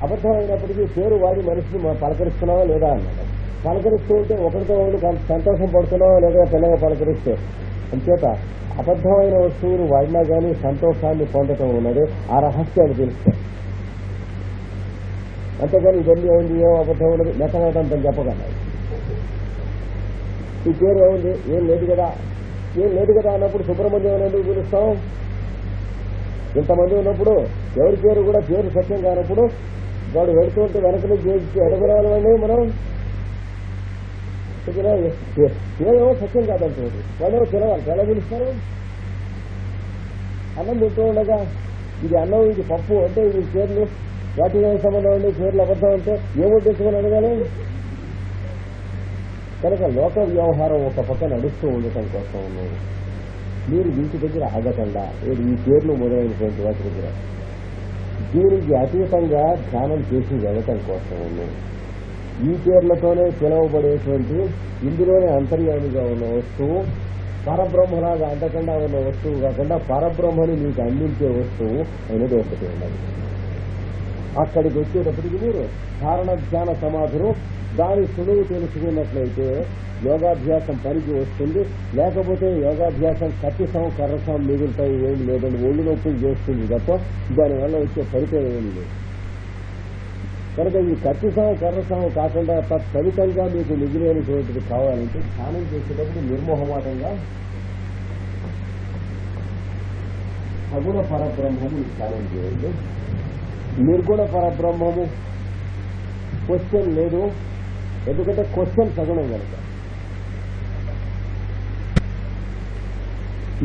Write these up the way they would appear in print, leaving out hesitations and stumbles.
అబద్ధం అయినప్పటికీ పేరు వాడి మనిషిని పలకరిస్తున్నావా లేదా అన్నాడు. పలకరిస్తూ ఉంటే ఒకరితో ఒకరు సంతోషం పడుతున్నావా లేదా పిల్లగా పలకరిస్తే. అంచేత అబద్ధమైన వస్తువులు వాడినా కానీ సంతోషాన్ని పొందటం ఉన్నది. ఆ రహస్యాలు తెలుస్తాయి. అంతేగాని ఇవన్నీ ఏముంది, ఏం అబద్ధం ఉన్నది మెత్తమేతంత చెప్పగలరు. ఈ పేరు ఏముంది, ఏం లేదు కదా, ఏం లేదు కదా అన్నప్పుడు సుబ్రహ్మణ్యం ఎందుకు పిలుస్తాం? ఇంతమంది ఉన్నప్పుడు ఎవరి పేరు కూడా పేరు సత్యం కానప్పుడు వాడు వెళుతుంటే వెనక నుంచి ఎడగలవాలండి మనం. పేరేమో సత్యం కాదంటే వాళ్ళేమో పిలవాలి, ఎలా పిలుస్తారు? అన్నం తింటూ ఉండగా ఇది అన్నం ఇది పప్పు అంటే ఇది పేర్లు వాటికి సంబంధం అండి, పేర్లు అబద్ధం అంటే ఏమో తెచ్చుకొని అడగాలి. కనుక లోక వ్యవహారం ఒక పక్క నడుస్తూ ఉండటం కోసం ఉన్నాడు. మీరు వీటి దగ్గర ఆగకుండా ఈ పేర్లు మొదలైనటువంటి వాటి దగ్గర దీనికి అతీతంగా ధ్యానం చేసి వెళ్ళటం కోసం ఉన్నాడు. ఈ పేర్లతోనే పిలువబడేటువంటి ఇందులోనే అంతర్యామిగా ఉన్న వస్తువు పరబ్రహ్మలాగా అంతకుండా ఉన్న వస్తువు కాకుండా పరబ్రహ్మని మీకు అందించే వస్తువు అనేది ఒకటి ఉన్నది. అక్కడికి వచ్చేటప్పటికి మీరు ధారణ ధ్యాన సమాధులు దాని సులువు తెలుసుకున్నట్లయితే యోగాభ్యాసం పనికి వస్తుంది. లేకపోతే యోగాభ్యాసం కత్తిసం కర్రసం మిగులుతాయి, ఏమి లేదండి, ఒళ్ళు నొప్పులు చేస్తుంది తప్ప దానివల్ల వచ్చే ఫలితం ఏమి లేదు. కనుక ఈ కత్తిసం కర్రసం కాకుండా తత్ఫలితంగా మీకు మిగిలినటువంటిది కావాలంటే ధ్యానం చేసేటప్పుడు నిర్మోహమాటంగా సగుణ పరబ్రహ్మము ధ్యానం చేయండి. నిర్గుణ పరబ్రహ్మము క్వశ్చన్ లేదు, ఎందుకంటే క్వశ్చన్ సగుణం కనుక.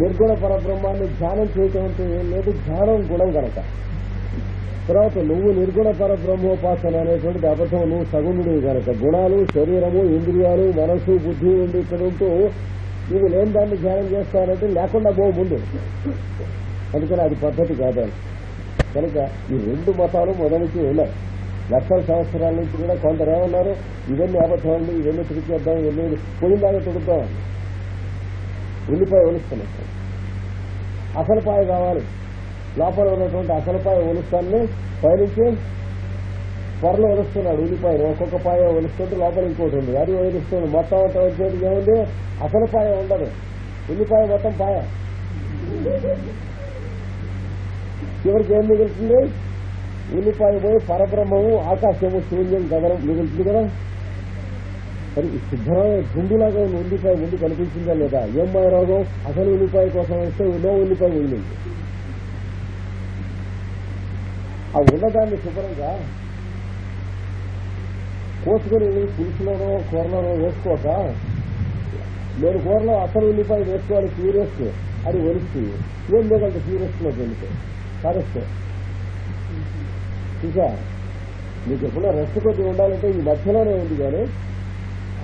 నిర్గుణ పరబ్రహ్మాన్ని ధ్యానం చేయటం అంటే ఏం లేదు, ధ్యానం గుణం కనుక. తర్వాత నువ్వు నిర్గుణ పరబ్రహ్మోపాసన అనేటువంటిది అబద్ధం, నువ్వు సగుణుడివి కనుక. గుణాలు, శరీరము, ఇంద్రియాలు, మనసు, బుద్ధి ఉండి ఇక్కడ ఉంటూ నువ్వు లేని దాన్ని ధ్యానం చేస్తానంటే లేకుండా పో ముందు. అందుకని అది పద్ధతి కాదు. కనుక ఈ రెండు మతాలు మొదలుకి ఉన్నాయి. లక్షల సంవత్సరాల నుంచి కూడా కొందరు ఏమన్నారు, ఇవన్నీ అబద్ధం అండి, ఇవన్నీ తిరిగేద్దాం, ఇవన్నీ పోయిందాగా తిరుగుతాం. ఉల్లిపాయ ఒలుస్తున్నాం, అసలు పాయ కావాలి, లోపల ఉన్నటువంటి అసలు పాయ ఒలుస్తాన్ని పైనుంచి పొరలో ఒలుస్తున్నాడు. ఉల్లిపాయ ఒక్కొక్క పాయ ఒలుస్తుంటే లోపల ఇంకోటి ఉంది, అది ఒలుస్తుంది. మొత్తం అంతా వచ్చేది ఏముంది, అసలు పాయ ఉండదు, ఉల్లిపాయ మొత్తం పాయ. చివరికి ఏం మిగులుతుంది, ఉల్లిపాయ పోయి పరబ్రహ్మము, ఆకాశము, శూన్యం, గగనం మిగులుతుంది కదా. మరి శుభ్రమైన గుండులాగా ఉన్న ఉల్లిపాయ ముందు కనిపించిందా లేదా? ఏం మాయ రోగం, అసలు ఉల్లిపాయ కోసం వస్తే ఉన్నో ఉల్లిపాయ మిగిలింది. ఆ ఉన్నదాన్ని శుభ్రంగా కోసుకొని పులుసులోనో కూరలోనో వేసుకోక, నేను కూరలో అసలు ఉల్లిపాయ వేసుకోవాలి క్యూరియస్, అది ఒలిసి ఏం లేదంటే క్యూరియస్లోకి వెళ్తే కరెక్ట్. ఇంకా మీకు ఎప్పుడో రెస్ట్ కొద్ది ఉండాలంటే ఈ మధ్యలోనే ఉంది, కానీ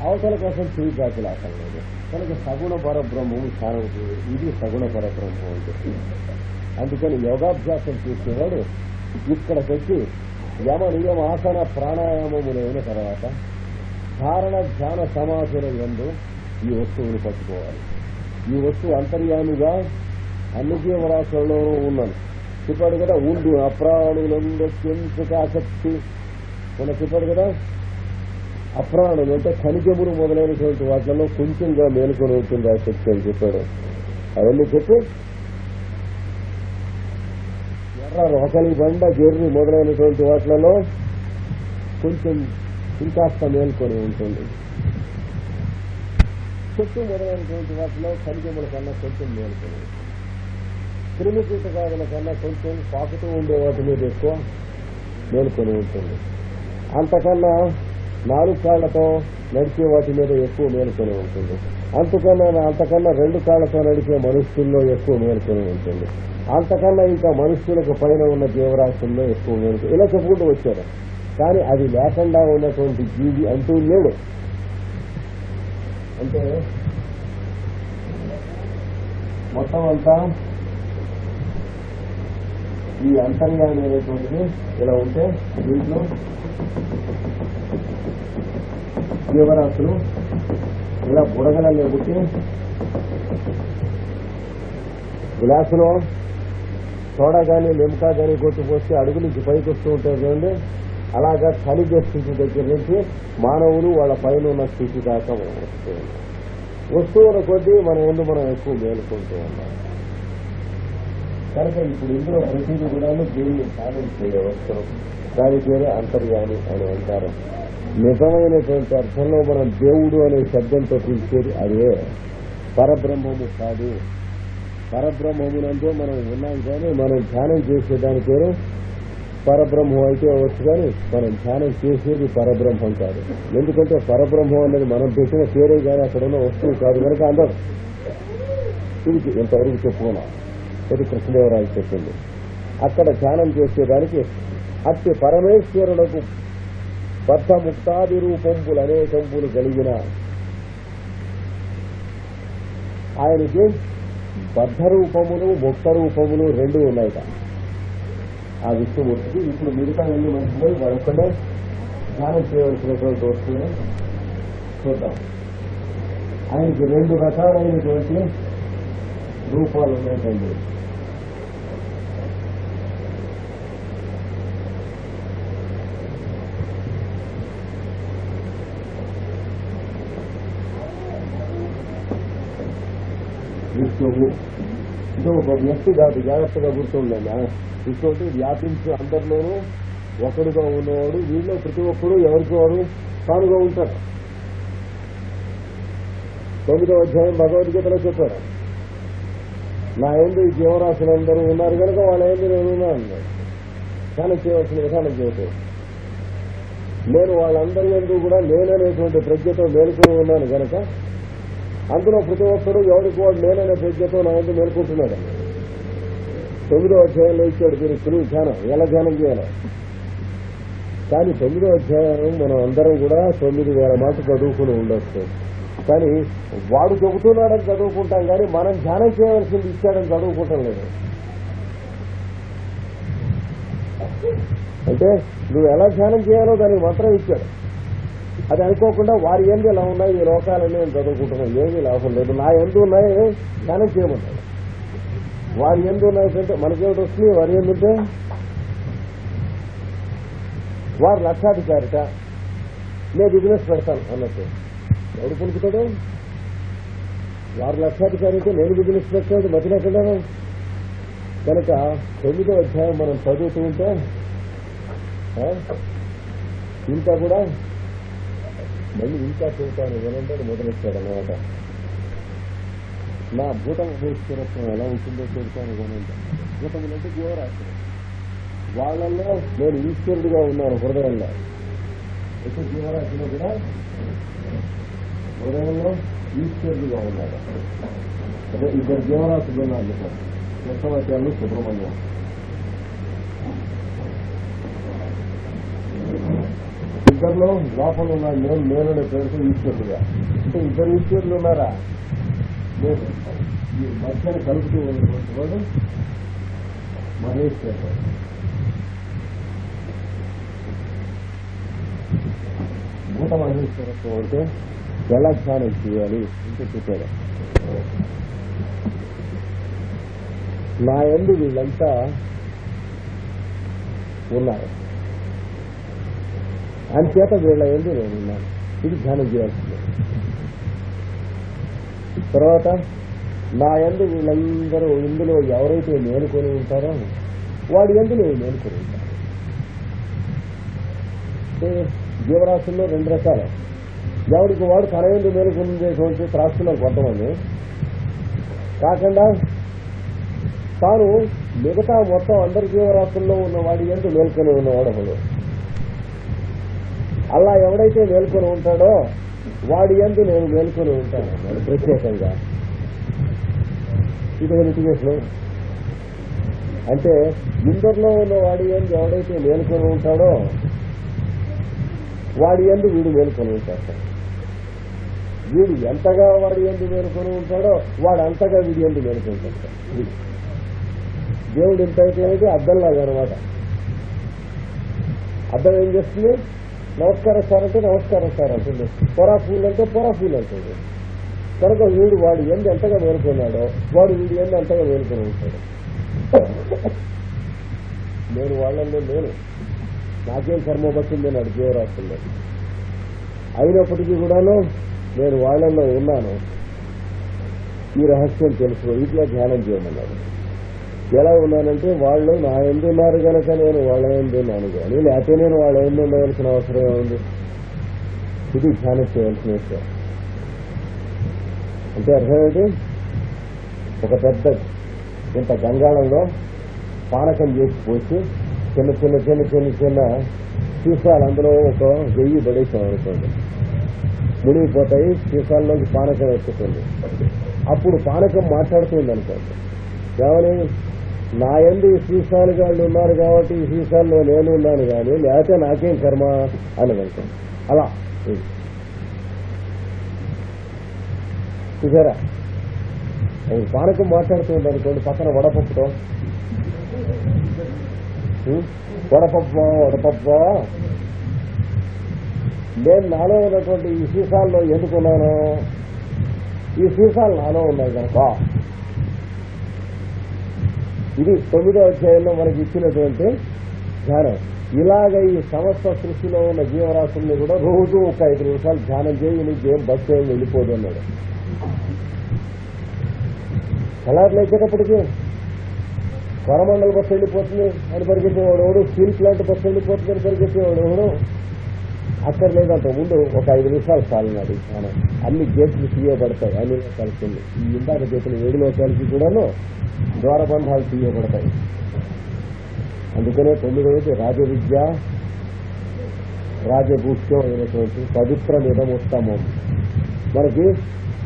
అవతల కోసం చేయి దాఖలాటం లేదు. కనుక సగుణ పరబ్రహ్మము ధ్యానం చేయాలి. ఇది సగుణ పరబ్రహ్మం అంటే. అందుకని యోగాభ్యాసం చేసేవాడు ఇక్కడికి వచ్చి యమ నియమ ఆసన ప్రాణాయామములైన తర్వాత ధారణ ధ్యాన సమాధుల యందు ఈ వస్తువును పట్టుకోవాలి. ఈ వస్తువు అంతర్యామిగా అన్ని జీవరాశులలోనూ ఉన్నది. చెప్పాడు కదా, ఉండు అప్రాణులందెంచుక ఆసక్తి మన చెప్పాడు కదా. అప్రాణులు అంటే ఖనిజములు మొదలైనటువంటి వాటిలో కొంచెంగా మేలుకొని ఉంటుంది ఆసక్తి అని చెప్పాడు. అవన్నీ చెప్పి ఎర్ర రొకలి బండ జెర్రి మొదలైనటువంటి వాటిలలో కొంచెం ఇంకాస్త మేలుకొని ఉంటుంది. చెట్టు మొదలైనటువంటి వాటిలో ఖనిజముల కన్నా కొంచెం మేలుకొని ఉంటుంది. క్రిమి కీటకాదుల కన్నా కొంచెం పాకుతూ ఉండే వాటి మీద ఎక్కువ మేలుకొని ఉంటుంది. అంతకన్నా 4 కాళ్లతో నడిచే వాటి మీద ఎక్కువ మేలుకొని ఉంటుంది. అంతకన్నా 2 కాళ్లతో నడిచే మనుష్యుల్లో ఎక్కువ మేలుకొని ఉంటుంది. అంతకన్నా ఇంకా మనుష్యులకు పైన ఉన్న జీవరాశుల్లో ఎక్కువ మేలుకొని, ఇలా చెప్పుకుంటూ వచ్చారు. కానీ అది లేకుండా ఉన్నటువంటి జీవి అంటూ లేడు. అంటే మొత్తం అంతా ఈ అంతర్యామి అనేటువంటిది ఇలా ఉంటే దీంట్లో జీవరాశులు ఇలా బుడగలనే పుట్టి గ్లాసులో సోడా కానీ లిమ్కా కానీ కొట్టుకొస్తే అడుగు నుంచి పైకి వస్తూ ఉంటాయి చూడండి. అలాగా ఖనిజ స్థితి దగ్గర నుంచి మానవులు వాళ్ళ పైన ఉన్న స్థితి దాకా వస్తూ ఉన్నారు. వస్తువుల కొద్దీ మనం ఎక్కువ మేలుకుంటూ ఉన్నాం. కనుక ఇప్పుడు ఇందులో ప్రతిదీ కూడా దీన్ని సాధించే వస్తువు, దాని పేరే అంతర్యామి అని అంటారు. నిజమైనటువంటి అర్థంలో మనం దేవుడు అనే శబ్దంతో పిలిచేది అదే, పరబ్రహ్మము కాదు. పరబ్రహ్మమునంటే మనం ఉన్నాం, కానీ మనం ధ్యానం చేసేదాని పేరు పరబ్రహ్మం అయితే అవచ్చు, కానీ మనం ధ్యానం చేసేది పరబ్రహ్మం కాదు. ఎందుకంటే పరబ్రహ్మం అనేది మనం పెట్టిన పేరే కానీ అక్కడ ఉన్న వస్తువు కాదు కనుక అందరూ ఇది ఇంతవరకు చెప్పుకున్నాం. ఇది కృష్ణదేవరాయలు చెప్పింది. అక్కడ ధ్యానం చేసేదానికి అట్టి పరమేశ్వరులకు బద్ధ ముక్తాది రూపంపులు అనేకంపులు కలిగిన ఆయనకి బద్ధ రూపములు ముక్త రూపములు రెండు ఉన్నాయిట ఆ విష్ణుమూర్తికి. ఇప్పుడు మిగతా ఎన్ని మనుషులు వాళ్ళొక్కడే ధ్యానం చేయవలసినటువంటి వస్తువుని చూద్దాం. ఆయనకి రెండు రకాలైనటువంటి రూపాలు ఉన్నాయండి. విష్ణువు ఇది ఒక వ్యక్తి కాదు, జాగ్రత్తగా గుర్తుండేనా. విష్ణువు వ్యాపించి అందరిలోనూ ఒకడుగా ఉన్నవాడు. వీళ్ళు ప్రతి ఒక్కడు ఎవరికి వాడు తానుగా ఉంటారు. 9వ అధ్యాయం భగవద్గీతలో చెప్పారు, నా యందు ఈ జీవరాశులందరూ ఉన్నారు కనుక వాళ్ళ యందు నేను ఉన్నాను. ధ్యానం చేయవలసిన విధానం చెబుతాను. నేను వాళ్ళందరి యందు కూడా నేననేటువంటి ప్రజ్ఞతో మేలుకుని ఉన్నాను కనుక అందులో ప్రతి ఒక్కడు ఎవరికి వాడు నేననే ప్రజ్ఞతో నా యందు మేలుకుంటున్నాడు. 9వ అధ్యాయంలో ఇచ్చాడు మీరు సులువు ధ్యానం, ఎలా ధ్యానం చేయాలి. కానీ 9వ అధ్యాయం మనం అందరం కూడా 9,000 మాటలు చదువుకుని ఉండొచ్చు. కానీ వాడు చెబుతున్నాడని చదువుకుంటాం, కానీ మనం ధ్యానం చేయవలసింది ఇచ్చాడని చదువుకుంటాం లేదు. అంటే నువ్వు ఎలా ధ్యానం చేయాలో దానికి మంత్రం ఇచ్చాడు. అది అనుకోకుండా వారి ఎందు ఎలా ఉన్నాయి ఈ లోకాలన్నీ నేను చదువుకుంటున్నాను, ఏమీ లాభం లేదు. నా ఎందు ఉన్నాయి ధ్యానం చేయమంటాడు. వారి ఎందు ఉన్నాయంటే మనకేమిటి వస్తుంది, వారి ఎందుంటే వారు లక్షాధికారిట, నేను బిజినెస్ పెడతాను అన్నట్టు ఎవడు కొనుక్కుతాడు. వారు లక్షాధికారి అయితే నేను బిజినెస్ పెట్టాడు మధ్యలో. కనుక 9వ అధ్యాయం మనం చదువుతూ ఉంటే ఇంకా కూడా మళ్ళీ ఇంకా చెబుతాను ఏమంటే మొదలెచ్చాడు అన్నమాట. నా భూతం స్థిరత్వం ఎలా ఉంటుందో చెబుతాను ఏమంటే. భూతములంటే జీవరాశి, వాళ్ళల్లో నేను ఈశ్వరుడిగా ఉన్నాను హృదయంలో. అయితే జీవరాశిలో కూడా హృదయంలో ఈశ్వరుడిగా ఉన్నాడు. అదే ఇద్దరు జీవరాశులు ఉన్నారు, కృష్ణవాక్యాలు సుబ్రహ్మణ్యం. ఇద్దరిలో లోపల ఉన్నాడు నేను నేననే పేరుతో ఈశ్వరుడుగా. అంటే ఇద్దరు ఈశ్వరులు ఉన్నారా, లేదు. ఈ మధ్యన కలుపుతూ ఉన్నటువంటి వాడు మహేశ్వరుడు. భూత మహేశ్వరత్వం అంటే ఎలా ధ్యానం చేయాలి అంటే చెప్పాడు. నా యందు వీళ్ళంతా ఉన్నారు, అంచేత వీళ్ళ యందు నేను ఉన్నాను. ఇది ధ్యానం చేయాల్సింది. తర్వాత నా యందు వీళ్ళందరూ ఇందులో ఎవరైతే మేలుకొని ఉంటారో వాడి యందు నేను మేలుకొని ఉంటాను. అంటే జీవరాశుల్లో 2 రకాలు. ఎవరికి వాడు తన యందు మేలుకునేటువంటి త్రాస్తున్నారు కొంతమంది. కాకుండా తాను మిగతా మొత్తం అందరి జీవరాశుల్లో ఉన్న వాడి యందు మేల్కొని ఉన్నవాడు ఒకడు. అలా ఎవడైతే మేల్కొని ఉంటాడో వాడి యందు నేను మేల్కొని ఉంటాను అన్నాడు ప్రత్యేకంగా. ఇది లిటిగేషన్. అంటే ఇందరిలో ఉన్న వాడి యందు ఎవడైతే మేల్కొని ఉంటాడో వాడి యందు వీడు మేల్కొని ఉంటాడు. వీడు ఎంతగా వాడి యందు మేల్కొని ఉంటాడో వాడు అంతగా వీడి యందు మేల్కొంటాడు. దేవుడు ఎంత అయితే అద్దంలాగా అనమాట. అద్దం ఏం చేస్తుంది, నమస్కారం సార్ అంటే నమస్కారం సార్ అంటుంది, పొరా పూలు అంటే పొరా పూలు అంటుంది. కనుక వీడు వాడు ఎందు ఎంతగా మేలుకున్నాడో వాడు వీడి ఎందు అంతగా మేలుకొని ఉంటాడు. నేను వాళ్ళల్లో నేను నాకేం కర్మ పట్టింది అని జీవరాశుల్లో. అయినప్పటికీ కూడాను నేను వాళ్ళల్లో ఉన్నాను, ఈ రహస్యం తెలుసుకో, ఇట్లా ధ్యానం చేయమన్నాడు. ఎలా ఉన్నానంటే వాళ్ళు నా ఎందు ఉన్నారు కనుక నేను వాళ్ళ ఎందు ఉన్నాను కానీ లేకపోతే నేను వాళ్ళ ఎందు ఉండవలసిన అవసరం ఏముంది? ఇది ధ్యానం చేయవలసిన విషయం. అంటే అర్థమేంటి? ఒక పెద్ద ఇంత గంగాళంలో పానకం చేసి పోసి చిన్న చిన్న చిన్న చిన్న చిన్న సీసాలు అందులో ఒక 1000 పడేసాం అనుకోండి, మునిగిపోతాయి. సీసాల్లోకి పానకం ఎక్కుతుంది. అప్పుడు పానకం మాట్లాడుతుంది అనుకోండి, ఏమని? నా యందు ఈ సీసాలు వాళ్ళు ఉన్నారు కాబట్టి ఈ సీసాల్లో నేను ఉన్నాను కానీ లేకపోతే నాకేం కర్మ అని వెళ్తాను. అలా చూసారా? పానకం మాట్లాడుతుంది అనుకోండి, పక్కన వడపప్పుతో వడపప్పు నేను నాలో ఉన్నటువంటి ఈ సీసాల్లో ఎందుకున్నాను? ఈ సీసాలు నాలో ఉన్నాయి కనుక. ఇది 9వ అధ్యాయంలో మనకి ఇచ్చినటువంటి ధ్యానం. ఇలాగ ఈ సమస్త సృష్టిలో ఉన్న జీవరాశుల్ని కూడా రోజు ఒక 5 నిమిషాలు ధ్యానం చేయి, నీకేం బస్సు ఏం వెళ్ళిపోదు అన్నాడు. కలర్లు ఎక్కేటప్పటికీ కొరమండల బస్సు వెళ్ళిపోతుంది అని పరిగెత్తేవాడు ఎవడు, స్టీల్ ప్లాంట్ బస్సు వెళ్ళిపోతుంది అని పరిగెత్తేవాడు ఎవడు. అక్కర్లేదంత ముందు ఒక 5 నిమిషాలు చాలినాడు ధ్యానం. అన్ని గేట్లు తీయబడతాయి, అన్ని కలిసింది. ఈ ఇందాక చెప్పిన 7 లోకాలకి కూడాను ద్వారబంధాలు తీయబడతాయి. అందుకనే 9వది రాజవిద్య రాజభూష్యం అయినటువంటి పవిత్రమిదం ఉత్తమం. మనకి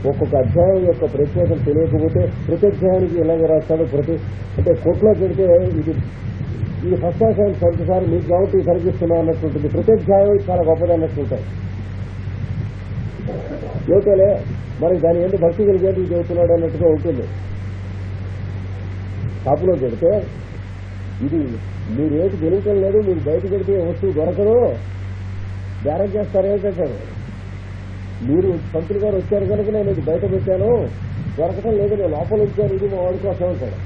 ఒక్కొక్క అధ్యాయం యొక్క ప్రత్యేకత తెలియకపోతే ప్రతి అధ్యాయానికి ఇలాగే రాస్తాడు. అంటే కొట్లో పెడితే ఇది ఫస్ట్ అధ్యాయం సంతసారి మీకు కాబట్టి కనిపిస్తున్నా అన్నట్టుంటుంది. ప్రతి అధ్యాయం చాలా గొప్పది అన్నట్టుంటాయి. ఏమిటోలే మనకి దాని ఎందుకు భక్తి కలిగేది చెబుతున్నాడు అన్నట్టుగా ఉంటుంది. షాపులో పెడితే ఇది మీరేటి తెలియటం లేదు, మీరు బయటకు పెడితే వస్తువు దొరకదు, బేరం చేస్తారేంటారు. మీరు పంతులు గారు వచ్చారు కనుక నేను ఇది బయట పెట్టాను, దొరకటం లేదు, నేను లోపల వచ్చాను, ఇది మా వాడి కోసం ఉంటాడు.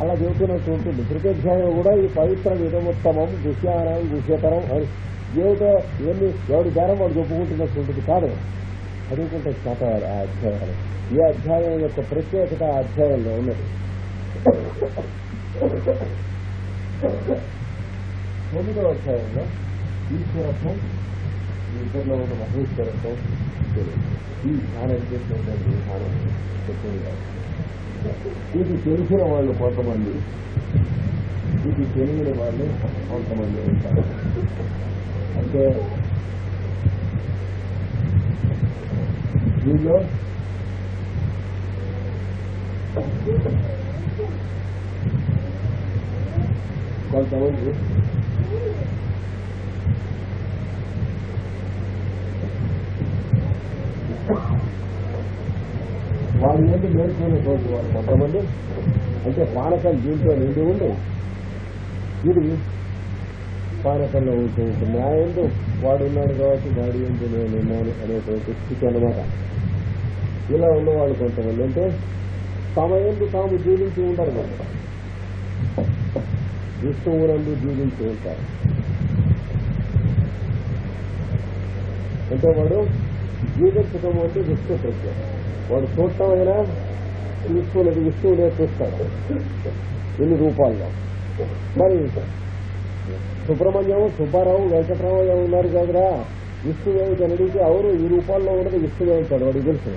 అలా చెబుతున్నట్టు ఉంటుంది. ప్రతి అధ్యాయం కూడా ఈ పవిత్ర విధముత్తమం గుష్యానం గుష్యతరం అని ఏమిటో ఇవన్నీ ఎవరి బేరం వాడు చెప్పుకుంటున్నట్టు ఉంటుంది. కాదు, చదువుకుంటే శాత ఆ అధ్యాయాలు. ఈ అధ్యాయం యొక్క ప్రత్యేకత ఆ అధ్యాయంలో ఉన్నది. 9వ అధ్యాయంలో ఈశ్వరత్వం, ఇద్దరిలో ఉన్న మహేశ్వరత్వం ఈ ధ్యానం చేసినటువంటి విధానం చెప్తుంది. ఇది తెలిసిన వాళ్ళు కొంతమంది, ఇది తెలియని వాళ్ళు కొంతమంది ఉంటారు. అంటే దీనిలో కొంతమంది వాళ్ళు ఏంటి నేర్చుకునేటువంటి వాళ్ళు కొంతమంది. అంటే పానకం దీంట్లో నిండి ఉండి ఇది పానకంలో ఉంటూ ఉంటుంది. నా ఎందు వాడు ఉన్నాడు కాబట్టి వాడి ఎందు నేను ఉన్నాను అనేటువంటి స్థితి అన్నమాట. ఇలా ఉన్నవాళ్ళు కొంతమంది అంటే తమ ఎందు తాము జీవించి ఉంటారు కనుక విష్ణువునందు జీవించి ఉంటారు. అంటే వాడు జీవించడం అంటే విష్ణు ప్రత్యేక. వాడు చూడటం అయినా తీసుకున్నది విష్ణువునే చూస్తాడు ఇన్ని రూపాల్లో. మరి సుబ్రహ్మణ్యం, సుబ్బారావు, వెంకటరామయ్య ఉన్నారు కదరా, విష్ణువేమిటి అని అడిగితే అవును ఈ రూపాల్లో ఉన్నది విష్ణువేమిటాడు వాడికి తెలుసు.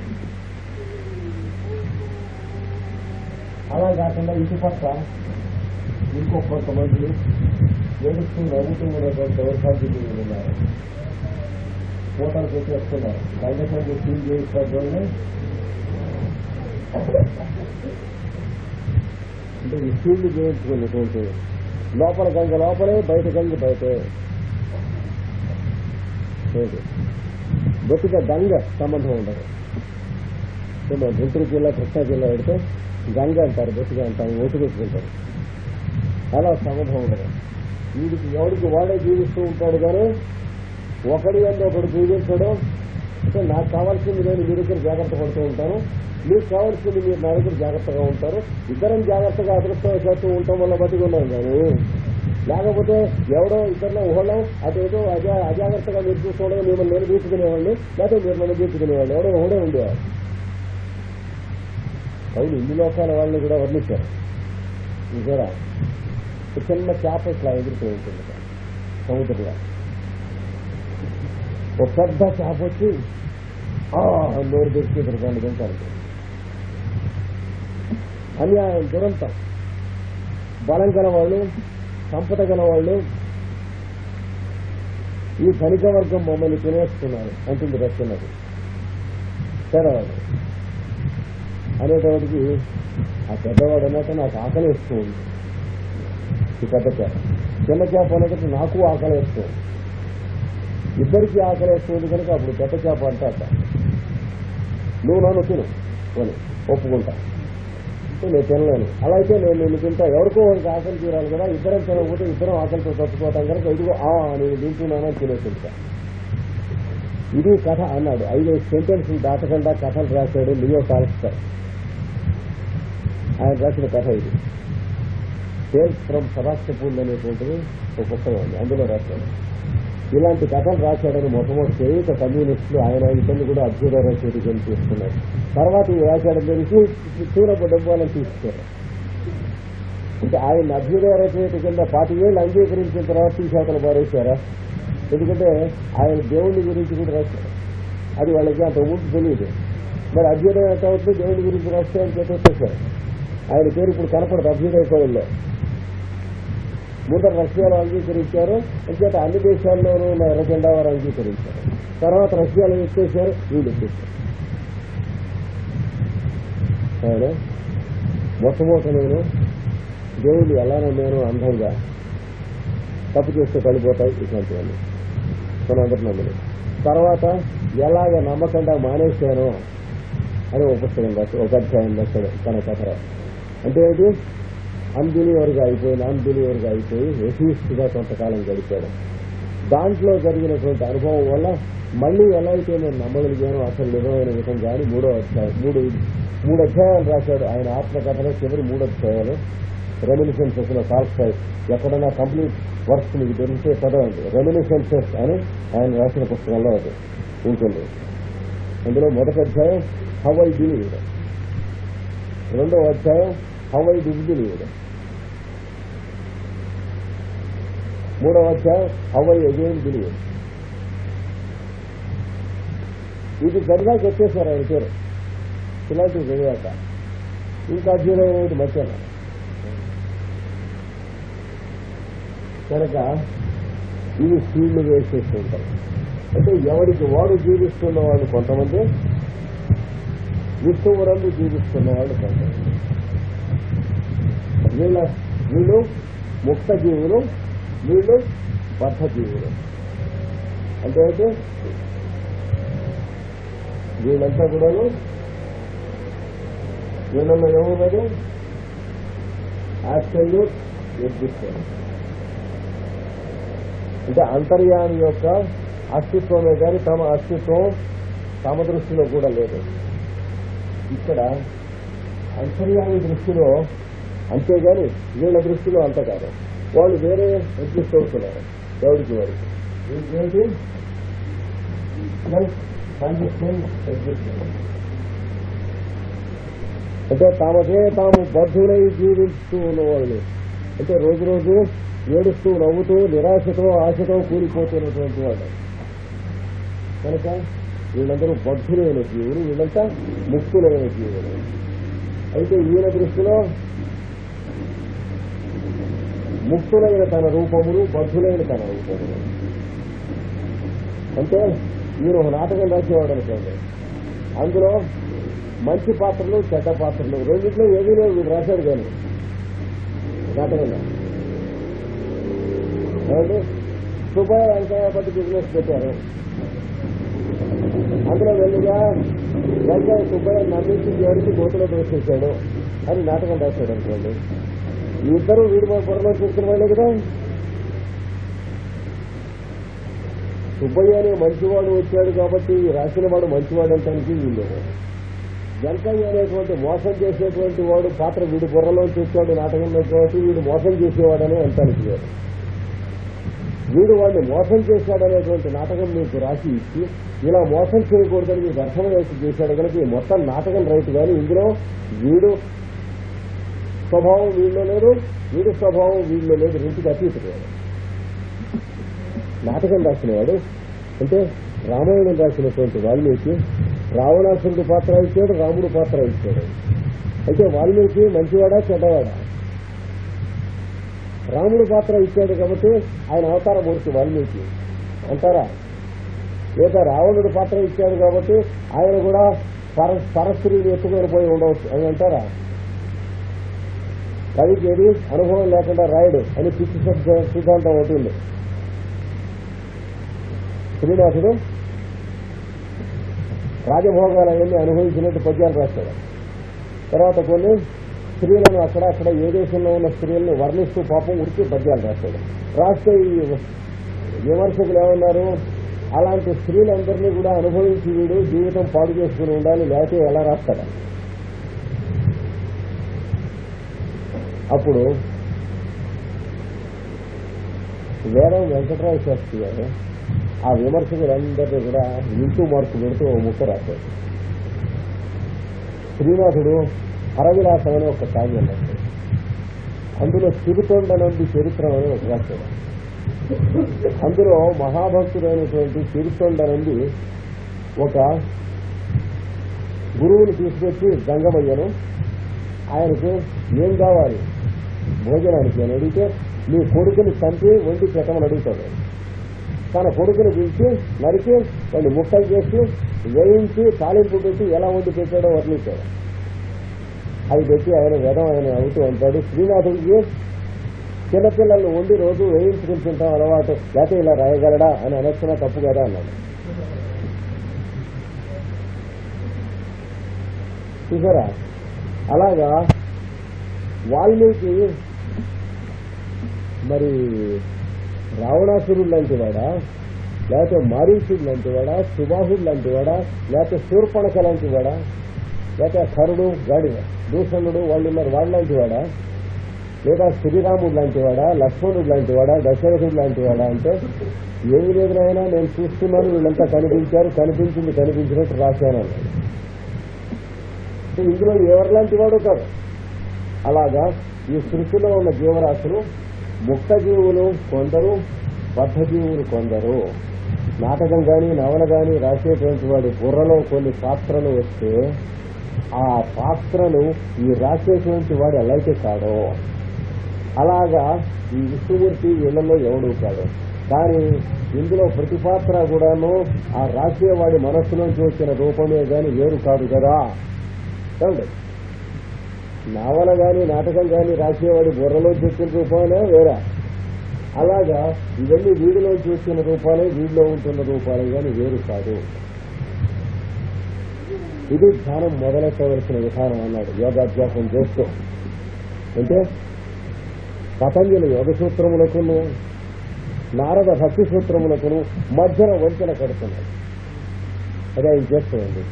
అలా కాకుండా ఇటుపక్క ఇంకో కొంతమంది ఏడుస్తూ నవ్వుతూ ఉన్నటువంటి దౌర్భాగ్యులు ఉన్నారు. ఫోటోలు పెట్టేస్తున్నారు. దండకంగా ఫీల్ చేస్తారు. అంటే ఈ ఫీల్డ్ చేయించుకున్నటువంటి లోపల గంగ లోపలే, బయట గంగ బయటే. గట్టిగా గంగ సంబంధం ఉండదు. మన గుంటూరు జిల్లా, కృష్ణా జిల్లా పెడితే గంగ అంటారు, గట్టిగా అంటారు, ఓటు పెట్టుకుంటారు. అలా సంబంధం ఉండదు. వీడికి ఎవరికి వాడే జీవిస్తూ ఉంటాడు కానీ ఒకడి అంటే ఒకడు జీవించడం. అంటే నాకు కావాల్సింది నేను మీ దగ్గర జాగ్రత్త పడుతూ ఉంటాను, మీకు కావాల్సింది మీరు నా దగ్గర జాగ్రత్తగా ఉంటారు. ఇద్దరం జాగ్రత్తగా అదృష్టం చేస్తూ ఉండటం వల్ల బతికి ఉన్నాం కానీ లేకపోతే ఎవడో ఇద్దరిలో ఊహడం అదేదో అజాగ్రత్తగా మీరు చూసుకోవడం మిమ్మల్ని నేను తీసుకునేవాళ్ళు, లేకపోతే మీరు నన్ను తీసుకునేవాళ్ళు, ఎవడో ఊహడే ఉండేవాడు. అవును, ఇన్ని లోకాల వాళ్ళని కూడా వర్ణించారు. చూసారా, చిన్న చేప ఇట్లా ఎదురుతూ ఉంటుంది సముద్రంలో. ఒక పెద్ద చేప వచ్చి నోరు తెచ్చి ఎదురుగానే తింటారు. అన్యాయం, దురంతం, బలం గలవాళ్ళు, సంపద గలవాళ్ళు ఈ ధనిక వర్గం మమ్మల్ని తినేస్తున్నారు అంటుంది రస్తున్నది. పేదవాడు అనేటవాడికి ఆ పెద్దవాడు అన్నట్టు నాకు ఆకలి వేస్తూ ఉంది. ఈ పెద్ద చేప, చిన్న చేప అనేటట్టు నాకు ఆకలి వేస్తూ ఉంది, ఇద్దరికీ ఆకలి వేస్తుంది కనుక అప్పుడు పెద్ద చేప అంటాట, నువ్వు నన్ను తిను అని ఒప్పుకుంటా, నేను తినలేను, అలా అయితే నేను నిన్ను తింటా, ఎవరికో వారికి ఆకలి తీరాలి కదా, ఇద్దరం తినకపోతే ఇద్దరం ఆకలితో తప్పుకోవటం కనుక ఇదిగో నేను తింటున్నానని తినే తింటా. ఇది కథ అన్నాడు. 5 సెంటెన్సులు దాటకుండా కథలు రాశాడు లియో టాల్స్టాయ్. ఆయన రాసిన కథ ఇది. సేల్స్ ఫ్రమ్ సబాస్టపూల్ అనేటువంటిది ఒక పుస్తకం ఉంది, అందులో రాశాడు. ఇలాంటి కథలు రాశాడని మొట్టమొదటి చేయుత కమ్యూనిస్టులు ఆయన ఇతన్ని కూడా అభ్యుదయ రచయితగా తీసుకున్నారు. తర్వాత ఈ రాశాడని తెలిసి చూడపు డబ్బాలను తీసుకున్నారు. అంటే ఆయన అభ్యుదయ రచయిత కింద 40 ఏళ్ళు అంగీకరించిన తర్వాత తీసేతలు పారేశారా? ఎందుకంటే ఆయన దేవుడి గురించి కూడా రాశారు, అది వాళ్ళకి అంత ముందు తెలియదు. మరి అభ్యుదయ అవుతుంది, దేవుడి గురించి రాస్తే అని చెప్పేసారు. ఆయన పేరు ఇప్పుడు కనపడదు అభ్యుదయ కోవిల్లో. ముందర రష్యాలో అంగీకరించారు, అంచేత అన్ని దేశాల్లోనూ ఎర్రజెండా వారు అంగీకరించారు. తర్వాత రష్యాలో ఎత్తేశారు, వీళ్ళు ఎత్తేశారు. ఆయన మొట్టమొదట నేను దేవుళ్ళు ఎలానో నేను అందంగా తప్పు చేస్తే పడిపోతాయి ఇట్లాంటివన్నీ మనందరూ నమ్మలేదు. తర్వాత ఎలాగ నమ్మకంగా మానేశానో అని ఒక పుస్తకం రాశాడు, ఒక అధ్యాయం రాశాడు తన కథ. అంటే ఏంటి, అన్బిలీవర్గా అయిపోయి ఎథీస్ట్గా కొంతకాలం గడిపాడు. దాంట్లో జరిగినటువంటి అనుభవం వల్ల మళ్ళీ ఎలా అయితే నేను నమ్మగలిగానో అసలు నిజమైన విధంగా అని మూడు అధ్యాయాలు రాశాడు ఆయన ఆత్మకథలో. చివరి 3 అధ్యాయాలు రెమినిసెన్సెస్ లో టాల్స్టాయ్. ఎక్కడైనా కంప్లీట్ వర్క్స్ మీకు తెలిస్తే చదవండి. రెమినిసెన్సెస్ అని ఆయన రాసిన పుస్తకంలో అది ఉంటుంది. అందులో మొదటి అధ్యాయం హౌ ఐ బిలీవ్డ్, రెండవ అధ్యాయం హౌ ఐ డిస్బిలీవ్డ్, మూడవ అధ్యాయం హౌ ఐ అగైన్ బిలీవ్డ్. ఇది గడిగా చెప్పేశారు ఆయన పేరు. ఇలాంటివి చదివాక ఇంకా అధ్యయనం మధ్యాహ్నం కనుక ఇవి స్కీళ్లు వేసేస్తూ ఉంటారు. అంటే ఎవరికి వాడు జీవిస్తున్న వాళ్ళు కొంతమంది, విష్ణువురందు జీవిస్తున్న వాళ్ళు కొంతమంది. వీళ్ళు ముక్త జీవులు, వీళ్ళు బద్ధ జీవులు. అంటే అయితే వీళ్ళంతా కూడాను వీళ్ళలో ఏమున్నది అబ్సల్యూట్ ఎగ్జిస్టెన్స్. అంటే అంతర్యామి యొక్క అస్తిత్వమే కానీ తమ అస్తిత్వం తమ దృష్టిలో కూడా లేదు. ఇక్కడ అంతర్యామి దృష్టిలో అంతేగాని వీళ్ళ దృష్టిలో అంత కాదు. వాళ్ళు వేరే ఎగ్జిస్ట్ అవుతున్నారు దేవుడికి వారికి. ఏంటి అంటే తామకే తాము బద్ధులై జీవిస్తూ ఉన్నవాళ్ళు, అంటే రోజు రోజు ఏడుస్తూ నవ్వుతూ నిరాశతో ఆశతో కూలిపోతున్నటువంటి వాళ్ళు కనుక వీళ్ళందరూ బద్ధులైన జీవులు, వీళ్ళంతా ముక్తులైన జీవులు. అయితే ఈయన దృష్టిలో ముక్తులైన తన రూపములు, బద్ధులైన తన రూపములు. అంటే ఈయన ఒక నాటకం రాసేవాడు అనుకోండి, అందులో మంచి పాత్రలు చెడ్డ పాత్రలు రెండింటిలో ఏమీ లేవు, వీడు రాశాడు కానీ నాటకంగా. కాబట్టి సుబ్బయ్య వెంకయ్య పట్టి బిజినెస్ పెట్టారు. అందులో వెళ్ళిగా వెంకయ్య సుబ్బయ్య నమ్మించి ఎవరికి గోతులో దోషేశాడు అని నాటకం రాశాడు అనుకోండి. ఇద్దరు వీడి పొరలో చూసుకున్న వాళ్ళే కదా. సుబ్బయ్య అనే మంచివాడు వచ్చాడు కాబట్టి రాసిన వాడు మంచివాడు అంటానికి వీళ్ళు. వెంకయ్య అనేటువంటి మోసం చేసేటువంటి వాడు పాత్ర వీడి బుర్రలో చూస్తాడు నాటకంలో కాబట్టి వీడు మోసం చేసేవాడని అంటానికి వేరు. వీడు వాడిని మోసం చేశాడనేటువంటి నాటకం మీకు రాసి ఇచ్చి ఇలా మోసం చేయకూడదని మీకు అర్థమయ్యేసి చేశాడు కనుక ఈ మొత్తం నాటకం రైతు కానీ ఇందులో వీడు స్వభావం వీళ్ళలో లేదు, వీడి స్వభావం వీళ్ళలో లేదు, రెండుకి అతీతుడు. నాటకం రాసినవాడు అంటే రామాయణం రాసినటువంటి వాల్మీకి రావణాసురుడు పాత్ర ఇచ్చాడు, రాముడు పాత్ర ఇచ్చాడు. అయితే వాల్మీకి మంచివాడా చెడ్డవాడా? రాముడు పాత్ర ఇచ్చాడు కాబట్టి ఆయన అవతార మూర్తి వాల్మీకి అంటారా? లేదా రావణుడు పాత్ర ఇచ్చాడు కాబట్టి ఆయన కూడా పరస్త్రీని ఎత్తుకొని పోయి ఉండవచ్చు అని అంటారా? కవికి ఏది అనుభవం లేకుండా రాయడు అని పిచ్చి సిద్ధాంతం అవుతుంది. శ్రీనాథుడు రాజభోగాలన్నీ అనుభవించినట్టు పద్యాలు రాస్తాడు. తర్వాత కొన్ని స్త్రీలను అక్కడ ఏ దేశంలో ఉన్న స్త్రీలను వర్ణిస్తూ పాపం ఉరికి పద్యాలు రాస్తాడు. రాస్తే ఈ విమర్శకులు ఏమన్నారు, అలాంటి స్త్రీలందరినీ కూడా అనుభవించి వీడు జీవితం పాడు చేసుకుని ఉండాలి, లేకపోతే ఎలా రాస్తాడు? అప్పుడు వేరం వెంకటరావు శాస్త్రి గారు ఆ విమర్శకులందరినీ కూడా ఇంటూ మార్కు పెడుతూ ఓ ముక్క రాశాడు. శ్రీనాథుడు హరవిలాసం అని ఒక కావ్యం రాశాడు. అందులో చిరుతొండనంది చరిత్ర అని ఒక రాశాడు. అందులో మహాభక్తుడైనటువంటి చిరుతొండనంది ఒక గురువుని తీసుకొచ్చి గంగమయ్యను ఆయనకు ఏం కావాలి భోజనానికి అని అడిగితే నీ కొడుకుని చంపి వండి పెట్టమని అడుగుతాడు. తన కొడుకుని పిలిచి నరికి వాడిని ముక్కలు చేసి వేయించి తాలింపు పెట్టి ఎలా వండి పెట్టాడో వర్ణించాడు. అది పెట్టి ఆయన వేదం ఆయన అవుతూ ఉంటాడు. శ్రీనాథుడికి చిన్నపిల్లల్ని వండి రోజు వేయించుకుని తింటాం అలవాటు, లేకపోతే ఇలా రాయగలడా అని అనొచ్చినా తప్పు కదా అన్నాడు. చూసారా? అలాగా వాల్మీకి మరి రావణాసురుడు లాంటి వాడా, లేకపోతే మారీచుడు లాంటి వాడా, సుబాహుడు లాంటి వాడా, లేకపోతే శూర్పణఖ లాంటి వాడా, లేకపోతే కరుడు గాడిద దూషణుడు వాళ్ళు ఉన్నారు వాళ్ళ లాంటి వాడా, లేదా శ్రీరాముడు లాంటి వాడా, లక్ష్మణుడు లాంటి వాడా, దశరథుడు లాంటి వాడా అంటే ఏమి లేదునైనా నేను చూస్తున్నాను, వీళ్ళంతా కనిపించారు, కనిపించినట్టు రాశాను అన్నాడు. ఇందులో ఎవరిలాంటి వాడు కాదు. అలాగా ఈ సృష్టిలో ఉన్న జీవరాశులు ముక్త జీవులు కొందరు, బద్ధజీవులు కొందరు. నాటకం కానీ నవల కానీ రాసేటువంటి వాడి బుర్రలో కొన్ని పాత్రలు వస్తే ఆ పాత్రలు ఈ రాసేటువంటి వాడు ఎలా అయితే కాడో అలాగా ఈ విష్ణుమూర్తి వీళ్ళలో ఎవడు కాడు. కానీ ఇందులో ప్రతి పాత్ర కూడాను ఆ రాసేవాడి మనస్సులోంచి వచ్చిన రూపమే కానీ వేరు కాదు కదా. నవల కానీ నాటకం కానీ రాసేవాడి బుర్రలో వచ్చిన రూపాలే వేరా. అలాగా ఇవన్నీ వీడిలోంచి వచ్చిన రూపాలే, వీడిలో ఉంటున్న రూపాలే కానీ వేరు కాదు. ఇది ధ్యానం మొదలెట్టవలసిన విధానం అన్నాడు యోగాభ్యాసం చేస్తూ. అంటే పతంజలి యోగ సూత్రములకును నారద భక్తి సూత్రములకును మధ్యన వంచన కడుతున్నాడు. అదే ఆయన చేస్తుంది.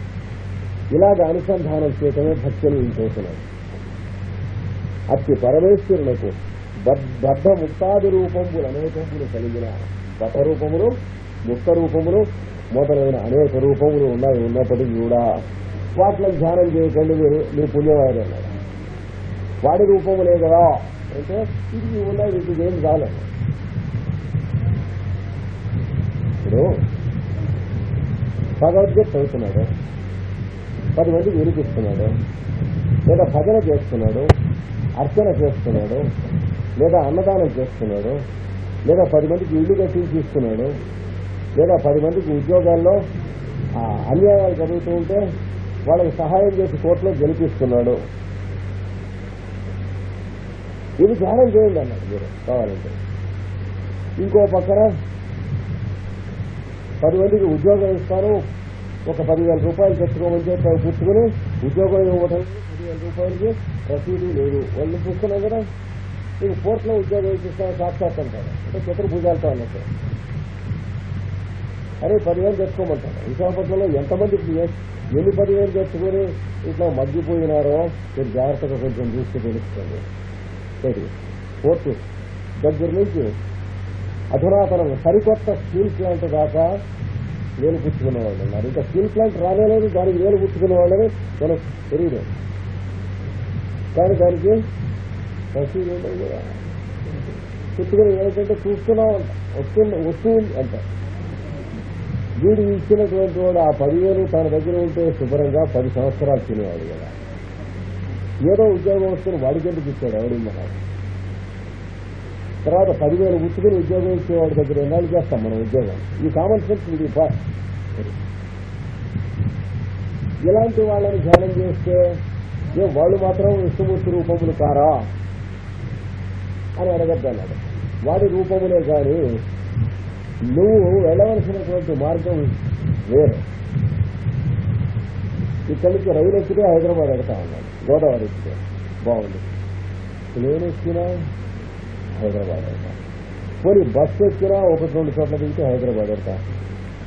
ఇలాగ అనుసంధానం చేయటమే భక్తిని ఇంకోతున్నాడు. అతి పరమేశ్వరులకు బద్ధ ముక్తాది రూపములు అనేకములు కలిగిన బద్ధ రూపములు, ముక్త రూపములు మొదలైన అనేక రూపములు ఉన్నప్పటికీ కూడా వాటిని ధ్యానం చేయకండి మీ పుణ్యవాడు అన్నాడు. వాడి రూపములే కదా అంటే ఇది ఉన్నాయి, వీటికి ఏం కాలేదు. ఇప్పుడు భగవద్గీత చదువుతున్నాడు, 10 మందికి వినిపిస్తున్నాడు, లేదా భజన చేస్తున్నాడు, అర్చన చేస్తున్నాడు, లేదా అన్నదానం చేస్తున్నాడు, లేదా 10 మందికి ఇల్లు కట్టించి ఇస్తున్నాడు, లేదా 10 మందికి ఉద్యోగాల్లో అన్యాయాలు జరుగుతూ ఉంటే వాళ్ళకి సహాయం చేసి కోర్టులో గెలిపిస్తున్నాడు. ఇది ధ్యానం చేయండి అన్నాడు మీరు కావాలంటే. ఇంకో పక్కన 10 మందికి ఉద్యోగం ఇస్తాను, ఒక 10,000 రూపాయలు తెచ్చుకోమని చెప్పి పుచ్చుకుని ఉద్యోగం ఇవ్వడం 10,000 రూపాయలకి రసీదు లేదు. వాళ్ళు పుచ్చుకున్నాం కదా, నీకు కోర్టులో ఉద్యోగం ఇస్తాను సాక్షాత్ అంటాడు. అంటే చతుర్భుజాలతో అన్నట్టు. అరే 10,000 తెచ్చుకోమంటాడు. విశాఖపట్నంలో ఎంతమందికి ఎన్ని 10,000 తెచ్చుకొని ఇట్లా మగ్గిపోయినారో మీరు జాగ్రత్తగా కొంచెం చూస్తే తెలుస్తుంది. కోర్టు దగ్గర నుంచి అధునాతనం సరికొత్త స్టీల్ ప్లాంట్ దాకా వేలు పుచ్చుకునే వాళ్ళు ఉన్నారు. ఇంకా స్టీల్ ప్లాంట్ రానేలేదు, దానికి వేలు పుచ్చుకునే వాళ్ళని మనకు తెలియదు. కానీ దానికి రసీదు ఉండదు కదా, పుచ్చుకుని ఏంటంటే చూస్తున్నాం వస్తుంది అంట. వీడు ఇచ్చినటువంటి వాడు ఆ 10,000 తన దగ్గర ఉంటే శుభ్రంగా 10 సంవత్సరాలు తినేవాడు కదా. ఏదో ఉద్యోగం వస్తున్న వాడికి ఎందుకు ఇచ్చాడు ఎవడున్నాడు. తర్వాత 10,000 పుచ్చుకుని ఉద్యోగం ఇచ్చేవాడి దగ్గర ఎన్నాళ్ళు చేస్తాం మనం ఉద్యోగం. ఈ కామన్ సెన్స్ ఇది. ఇలాంటి వాళ్ళని ధ్యానం చేస్తే వాళ్ళు మాత్రం విష్ణుమూర్తి రూపములు కారా అని అడగద్దన్నాడు. వాడి రూపములే కానీ నువ్వు వెళ్ళవలసినటువంటి మార్గం వేరు. ఇక్కడి నుంచి రైలు ఎక్కితే హైదరాబాద్ ఎడతా ఉన్నాడు, గోదావరి ఎక్కితే బాగుంది. ప్లేన్ ఎక్కినా హైదరాబాద్ ఎడతా, పోనీ బస్సు ఎక్కినా 1-2 చోట్ల దిగితే హైదరాబాద్ ఎడతా.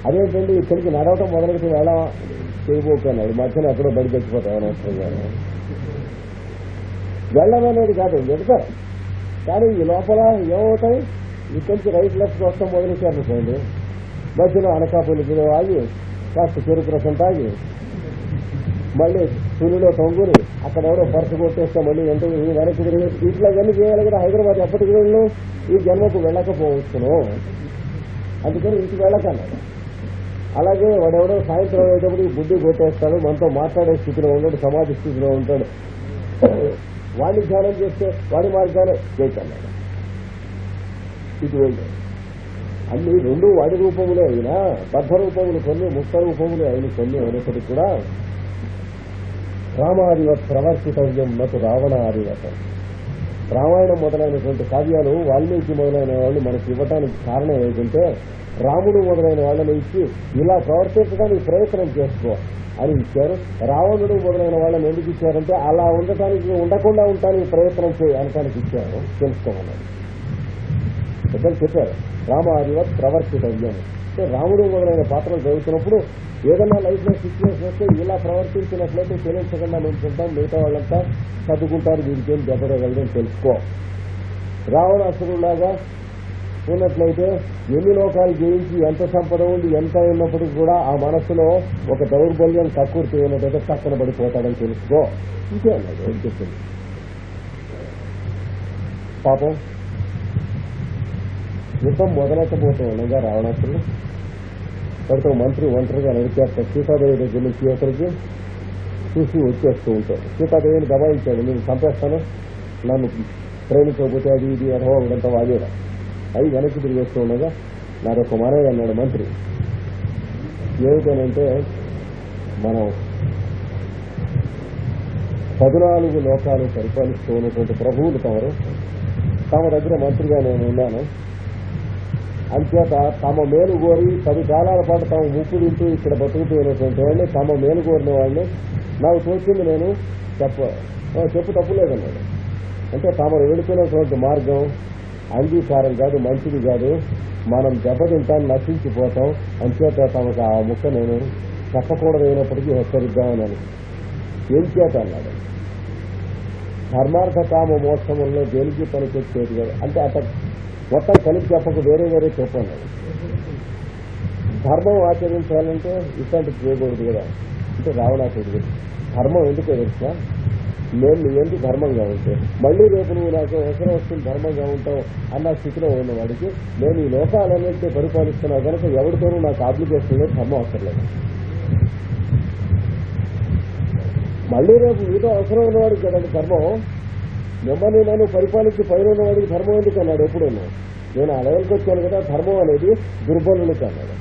అదేంటండి ఇక్కడికి నడవటం మొదలెడితే ఎలా చేయబోతున్నాడు, మధ్యలో ఎక్కడో బయట తెచ్చిపోతాయి అనవసరంగా. వెళ్ళమనేది కాదు, ఎడతారు. కానీ ఈ లోపల ఏమవుతాయి, ఇక్కడి నుంచి రైట్ లెఫ్ట్ వస్తాం మొదలెట్టారనుకోండి, మధ్యలో అనకాపల్లికి ఆగి కాస్త చెరుకు రసం తాగి మళ్ళీ తునిలో తొంగుని అక్కడ ఎవరో పర్సు కొట్టేస్తే మళ్ళీ ఎంత వెనక్కి తిరిగి ఇట్లా ఇవన్నీ చేయాలి కదా. హైదరాబాద్ ఎప్పటికి వెళ్ళు, ఈ జన్మకు వెళ్ళకపోవచ్చును, అందుకని ఇంటికి వెళ్ళకన్నాడు. అలాగే వాడెవడో సాయంత్రం అయ్యేటప్పుడు బుద్ధి కొట్టేస్తాడు, మనతో మాట్లాడే స్థితిలో ఉంటాడు, సమాజ స్థితిలో ఉంటాడు. వాడిని ధ్యానం చేస్తే వాడి మార్గానే చేయకన్నాడు. ఇటు వెళ్ళి అన్ని 2 వాడి రూపములే అయినా, బద్ధ రూపములు కొన్ని, ముక్త రూపములే అయిన కొన్ని అయినప్పటికీ కూడా రామాదివత్ ప్రవర్తితవ్యం నటు రావణాదివతం. రామాయణం మొదలైనటువంటి కావ్యాలు వాల్మీకి మొదలైన వాళ్ళు మనకి ఇవ్వటానికి కారణం ఏంటంటే, రాముడు మొదలైన వాళ్ళని ఇచ్చి ఇలా ప్రవర్తించడానికి ప్రయత్నం చేసుకో అని ఇచ్చారు. రావణుడు మొదలైన వాళ్ళని ఎందుకు ఇచ్చారంటే అలా ఉండకుండా ఉండటానికి ప్రయత్నం చేయి అనటానికి ఇచ్చారు, తెలుసుకోమన్నారు. పెద్దలు చెప్పారు రామాదివత్ ప్రవర్తితవ్యం. అంటే రాముడు మొదలైన పాత్రలు చదువుతున్నప్పుడు ఏదైనా లైఫ్ లో సిచ్యువేషన్ వస్తే ఇలా ప్రవర్తించినట్లయితే తెలియచకుండా నిలుచుంటాం, మిగతా వాళ్ళంతా చదువుకుంటారు, వీరికి ఏం దెబ్బతగలదని తెలుసుకో. రావణాసురులాగా ఉన్నట్లయితే ఎన్ని లోకాలు జయించి ఎంత సంపద ఉండి ఎంత ఉన్నప్పటికీ కూడా ఆ మనస్సులో ఒక దౌర్బల్యం కక్కుర్తి ఉన్నట్టయితే చక్కన పడిపోతాడని తెలుసుకో. ఇంకే అన్నాడు, ఏం చెప్పింది. పాపం యుద్ధం మొదలెట్టబోతూ ఉండగా రావణాసురుడు వాడితో మంత్రి ఒంటరిగా నడిచేస్తాడు. సీతాదేవి దగ్గర నుంచి ఒకరికి చూసి వచ్చేస్తూ ఉంటాడు. సీతాదేవిని దబాయించాడు, నేను చంపేస్తాను, నన్ను ప్రేమించకపోతే అది ఇది అథవా ఇదంతా వాగేదా. అవి వెనక్కి తిరిగేస్తూ ఉండగా నాదొక మనవి అన్నాడు మంత్రి. ఏమిటనంటే, మనం 14 లోకాలు పరిపాలిస్తూ ఉన్నటువంటి ప్రభువులు తమరు, తమ దగ్గర మంత్రిగా నేను ఉన్నాను, అంచేత తమ మేలు కోరి 10 కాలాల పాటు తాము ముప్పు తింటూ ఇక్కడ బతుకుతూ ఉన్నటువంటి వాళ్ళని, తమ మేలు కోరిన వాళ్ళని నాకు తోచింది నేను చెప్పు తప్పులేదన్నాడు. అంటే తమరు వెళుతున్నటువంటి మార్గం అంగీకారం కాదు, మంచిది కాదు, మనం దెబ్బతింటాం, నశించిపోతాం, అంచేత తమకు ఆ ముక్క నేను చెప్పకూడదైనప్పటికీ హెచ్చరిద్దామని. ఏం చేత అన్నాడు, ధర్మార్థ కామ మోక్షముల్లో దేనికి పనికొచ్చేది కదా. అంటే అతను మొత్తం కలిపి చెప్పక వేరే వేరే చెప్పన్నాడు. ధర్మం ఆచరించాలంటే ఇట్లాంటివి చేయకూడదు కదా. అంటే రావణాసురుడు ధర్మం ఎందుకో తెలుసా, నేను నువ్వేంటి ధర్మంగా ఉంటే మళ్ళీ రేపు నువ్వు నాకు అవసరం వస్తుంది ధర్మంగా ఉంటావు అన్న స్థితిలో ఉన్నవాడికి నేను ఈ లోకాలన్నింటినీ పరిపాలిస్తున్నా కనుక ఎవరితోనూ నాకు ఆబ్లిగేషన్ లేదు, ధర్మం అవసరం. మళ్ళీ రేపు మీతో అవసరం ఉన్నవాడికి కదండి ధర్మం. మిమ్మల్ని నేను పరిపాలించి పైన ఉన్నవాడికి ధర్మం ఎందుకు అన్నాడు. ఎప్పుడు నేను ఆ లెవెల్కి వచ్చాను కదా, ధర్మం అనేది దుర్బలునికి అన్నాడు.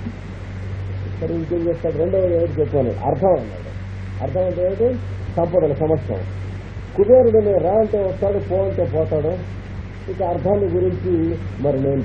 సరే ఇంకేం చేస్తాడు, రెండవది ఏమిటి చెప్పాను, అర్థం అన్నాడు. అర్థం అంటే ఏమిటి, సంపదల సమస్య. కుబేరుడు నేను రా అంటే వస్తాడు, పో అంటే పోతాడు. ఇక అర్థాన్ని గురించి మరి నేను